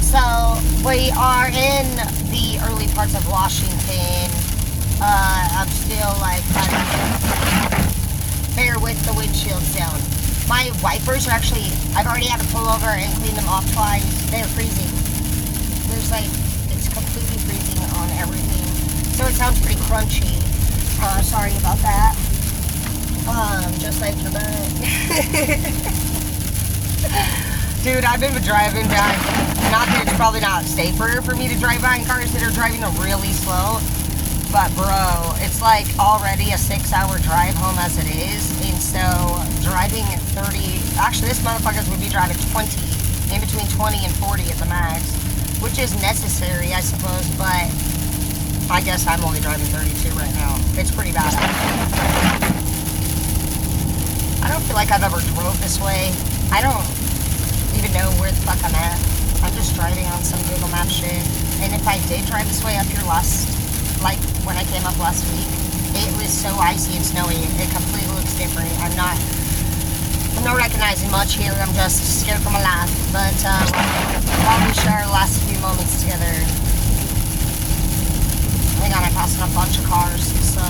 So we are in the early parts of Washington. I'm still like bear with the windshield sound. My wipers are actually, I've already had to pull over and clean them off twice. They're freezing. There's like, it's completely freezing on everything. So it sounds pretty crunchy. Sorry about that. Just like for that. Dude, I've been driving behind, not that it's probably not safer for me to drive behind cars that are driving really slow, but bro, it's like already a 6-hour drive home as it is, and so driving at 30, actually this motherfuckers would be driving 20, in between 20 and 40 at the max, which is necessary, I suppose, but I guess I'm only driving 32 right now. It's pretty bad. I don't feel like I've ever drove this way. I don't even know where the fuck I'm at. I'm just driving on some Google Maps shit. And if I did drive this way up here like when I came up last week, it was so icy and snowy. It completely looks different. I'm not recognizing much here. I'm just scared for my life. But while we share our last few moments together, hang on, I'm passing a bunch of cars, so.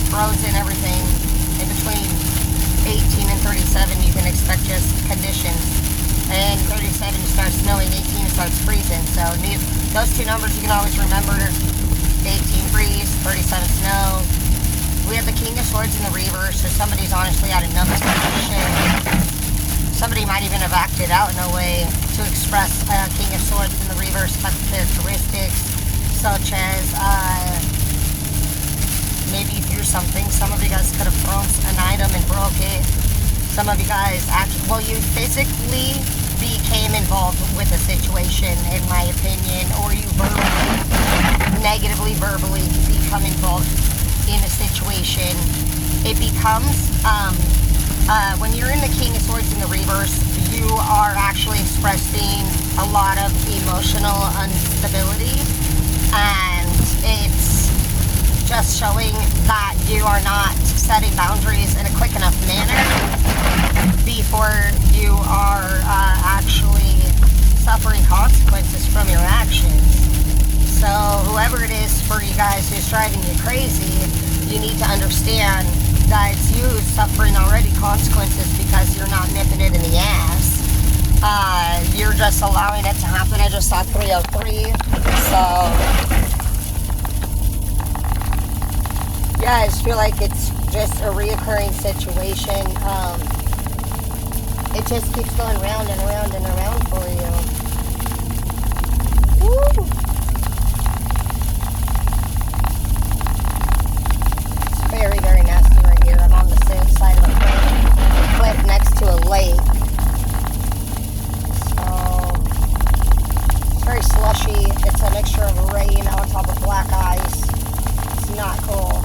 Frozen, everything in between 18 and 37 you can expect just conditions, and 37 starts snowing, 18 starts freezing, so those two numbers you can always remember. 18 freeze, 37 snow. We have the King of Swords in the reverse, so somebody's honestly had enough shit. Somebody might even have acted out in a way to express King of Swords in the reverse type of characteristics, such as maybe you threw something. Some of you guys could have thrown an item and broke it. Some of you guys you physically became involved with a situation, in my opinion, or you negatively verbally become involved in a situation. It becomes, when you're in the King of Swords in the reverse, you are actually expressing a lot of emotional instability, and it's just showing that you are not setting boundaries in a quick enough manner before you are actually suffering consequences from your actions. So whoever it is for you guys who's driving you crazy, you need to understand that it's you suffering already consequences because you're not nipping it in the ass. You're just allowing it to happen. I just saw 303, so yeah, I just feel like it's just a reoccurring situation. It just keeps going round and around and around for you. Woo! It's very, very nasty right here. I'm on the side of a cliff next to a lake. So, it's very slushy. It's a mixture of rain on top of black ice. It's not cool.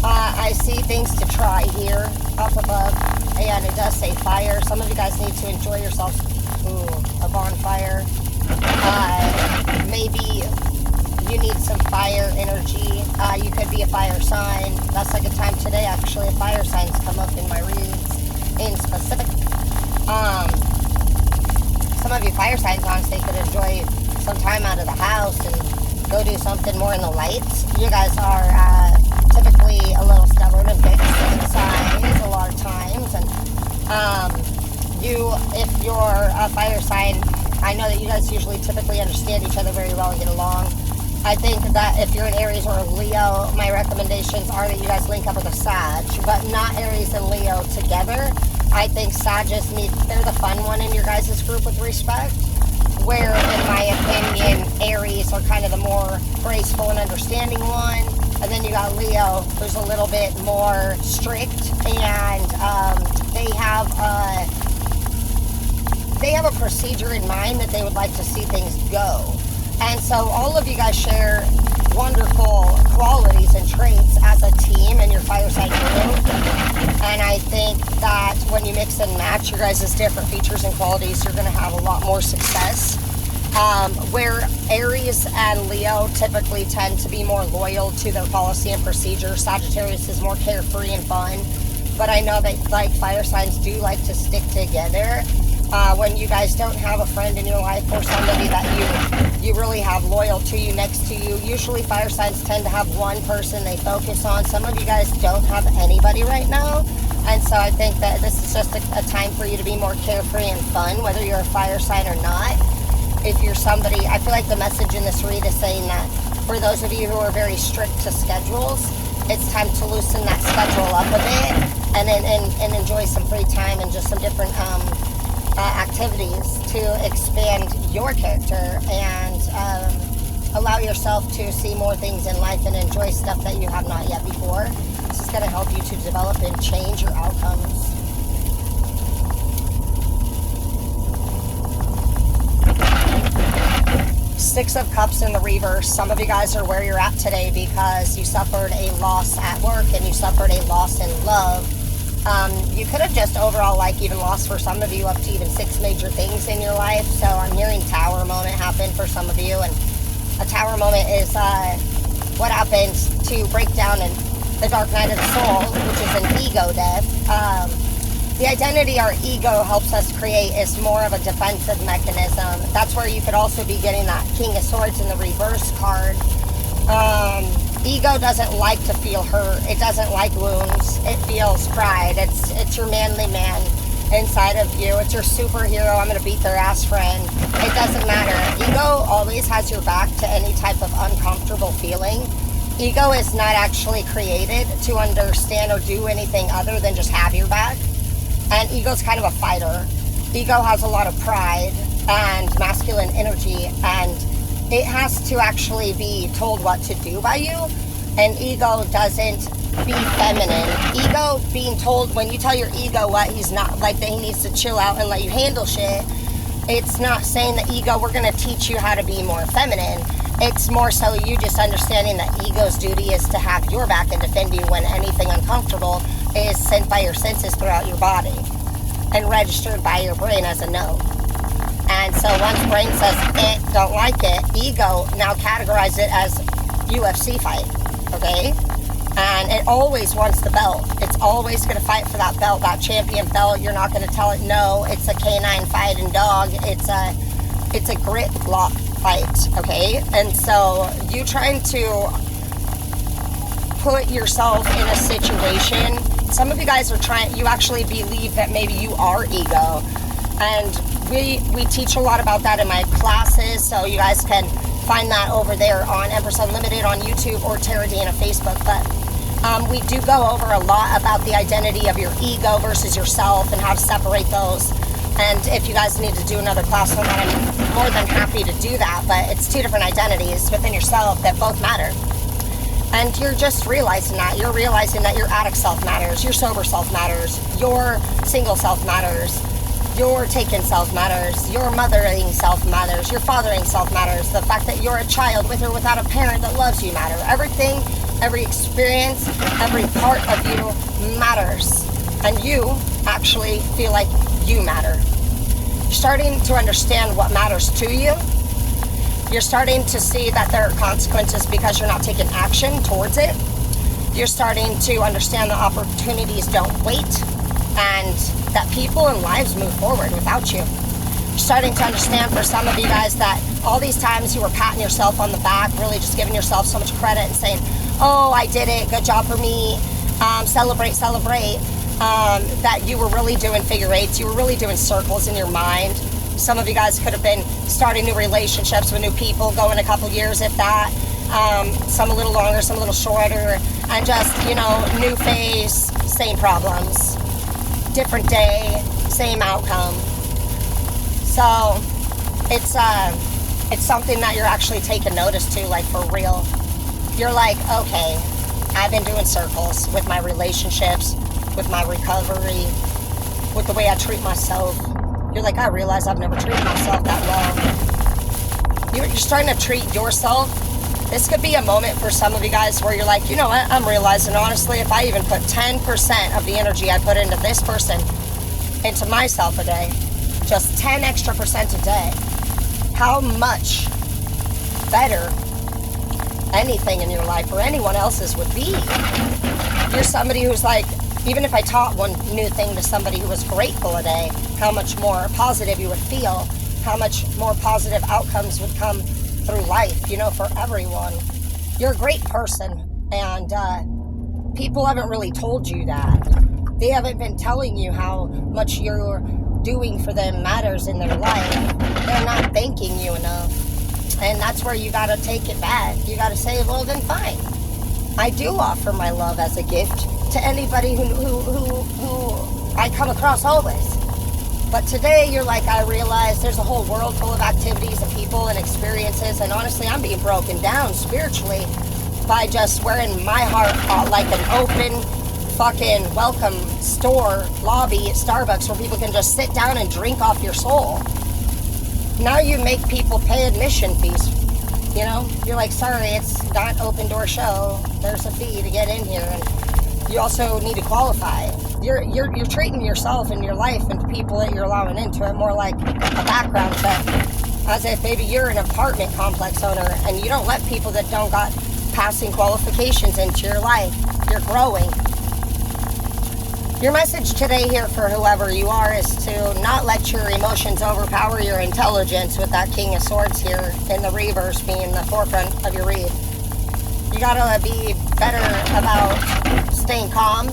I see things to try here up above, and it does say fire. Some of you guys need to enjoy yourselves. Ooh, a bonfire. Maybe you need some fire energy. You could be a fire sign. That's a good time today, actually. Fire signs come up in my reads in specific. Some of you fire signs honestly could enjoy some time out of the house and go do something more in the lights. You guys are typically a little stubborn and fixed inside a lot of times, and if you're a fire sign, I know that you guys usually typically understand each other very well and get along. I think that if you're an Aries or a Leo, my recommendations are that you guys link up with a Sag, but not Aries and Leo together. I think Sages they're the fun one in your guys' group with respect, where in my opinion Aries are kind of the more graceful and understanding one. And then you got Leo, who's a little bit more strict, and they have a procedure in mind that they would like to see things go. And so all of you guys share wonderful qualities and traits as a team in your fire sign group. And I think that when you mix and match your guys' different features and qualities, you're going to have a lot more success. Where Aries and Leo typically tend to be more loyal to their policy and procedure, Sagittarius is more carefree and fun. But I know that like fire signs do like to stick together. When you guys don't have a friend in your life or somebody that you really have loyal to you, next to you, usually fire signs tend to have one person they focus on. Some of you guys don't have anybody right now, and so I think that this is just a time for you to be more carefree and fun, whether you're a fire sign or not. If you're somebody, I feel like the message in this read is saying that for those of you who are very strict to schedules, it's time to loosen that schedule up a bit and enjoy some free time and just some different activities to expand your character and allow yourself to see more things in life and enjoy stuff that you have not yet before. This is going to help you to develop and change your outcomes. Six of Cups in the reverse. Some of you guys are where you're at today because you suffered a loss at work and you suffered a loss in love. You could have just overall even lost for some of you up to even 6 major things in your life. So I'm hearing Tower moment happen for some of you, and a Tower moment is what happens to break down in the dark night of the soul, which is an ego death. The identity our ego helps us create is more of a defensive mechanism. That's where you could also be getting that King of Swords in the reverse card. Ego doesn't like to feel hurt. It doesn't like wounds. It feels pride. It's your manly man inside of you. It's your superhero, I'm going to beat their ass friend. It doesn't matter. Ego always has your back to any type of uncomfortable feeling. Ego is not actually created to understand or do anything other than just have your back. And ego's kind of a fighter. Ego has a lot of pride and masculine energy, and it has to actually be told what to do by you. And ego doesn't be feminine. Ego being told, when you tell your ego what he's not, like that he needs to chill out and let you handle shit, it's not saying that ego, we're going to teach you how to be more feminine. It's more so you just understanding that ego's duty is to have your back and defend you when anything uncomfortable is sent by your senses throughout your body and registered by your brain as a no. And so once brain says don't like it, ego now categorizes it as UFC fight, okay? And it always wants the belt. It's always going to fight for that belt, that champion belt. You're not going to tell it no. It's a canine fighting dog. It's a grit lock fight, okay? And so you trying to put yourself in a situation. Some of you guys are trying, you actually believe that maybe you are ego. And we teach a lot about that in my classes, so you guys can find that over there on Empress Unlimited on YouTube or Tara Dean on Facebook. But we do go over a lot about the identity of your ego versus yourself and how to separate those. And if you guys need to do another class on that, I'm more than happy to do that. But it's 2 different identities within yourself that both matter. And you're just realizing that. You're realizing that your addict self matters, your sober self matters, your single self matters, your taken self matters, your mothering self matters, your fathering self matters, the fact that you're a child with or without a parent that loves you matter. Everything, every experience, every part of you matters. And you actually feel like you matter. You're starting to understand what matters to you. You're starting to see that there are consequences because you're not taking action towards it. You're starting to understand that opportunities don't wait and that people and lives move forward without you. You're starting to understand for some of you guys that all these times you were patting yourself on the back, really just giving yourself so much credit and saying, oh, I did it, good job for me, celebrate, that you were really doing figure eights, you were really doing circles in your mind. Some of you guys could have been starting new relationships with new people, going a couple years if that, some a little longer, some a little shorter, and just, new phase, same problems, different day, same outcome. So it's something that you're actually taking notice to, like for real. You're like, okay, I've been doing circles with my relationships, with my recovery, with the way I treat myself. You're like, I realize I've never treated myself that well. You're starting to treat yourself This could be a moment for some of you guys where you're like, you know what, I'm realizing honestly, if I even put 10% of the energy I put into this person, into myself a day, just 10 extra percent a day, how much better anything in your life or anyone else's would be. You're somebody who's like, even if I taught one new thing to somebody who was grateful a day, how much more positive you would feel, how much more positive outcomes would come through life, you know, for everyone. You're a great person, and people haven't really told you that. They haven't been telling you how much you're doing for them matters in their life. They're not thanking you enough. And that's where you gotta take it back. You gotta say, well then fine. I do offer my love as a gift to anybody who I come across always. But today you're like, I realize there's a whole world full of activities and people and experiences, and honestly I'm being broken down spiritually by just wearing my heart like an open fucking welcome store lobby at Starbucks where people can just sit down and drink off your soul. Now you make people pay admission fees. You know, you're like, sorry, it's not open door show. There's a fee to get in here, and you also need to qualify. You're treating yourself and your life and people that you're allowing into it more like a background check, as if maybe you're an apartment complex owner and you don't let people that don't got passing qualifications into your life. You're growing. Your message today here for whoever you are is to not let your emotions overpower your intelligence, with that King of Swords here in the reverse being the forefront of your read. You gotta be better about staying calm.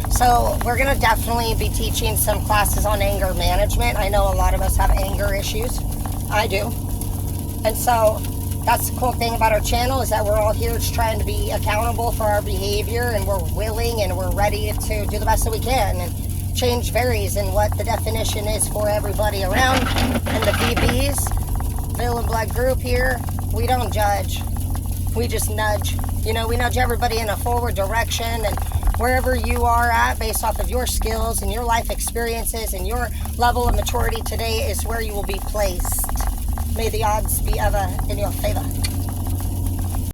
So we're gonna definitely be teaching some classes on anger management. I know a lot of us have anger issues. I do. And so that's the cool thing about our channel, is that we're all here just trying to be accountable for our behavior, and we're willing and we're ready to do the best that we can. And change varies in what the definition is for everybody around. And the BBs, Bill and Blood group here, we don't judge. We just nudge. You know, we nudge everybody in a forward direction, and wherever you are at based off of your skills and your life experiences and your level of maturity today is where you will be placed. May the odds be ever in your favor.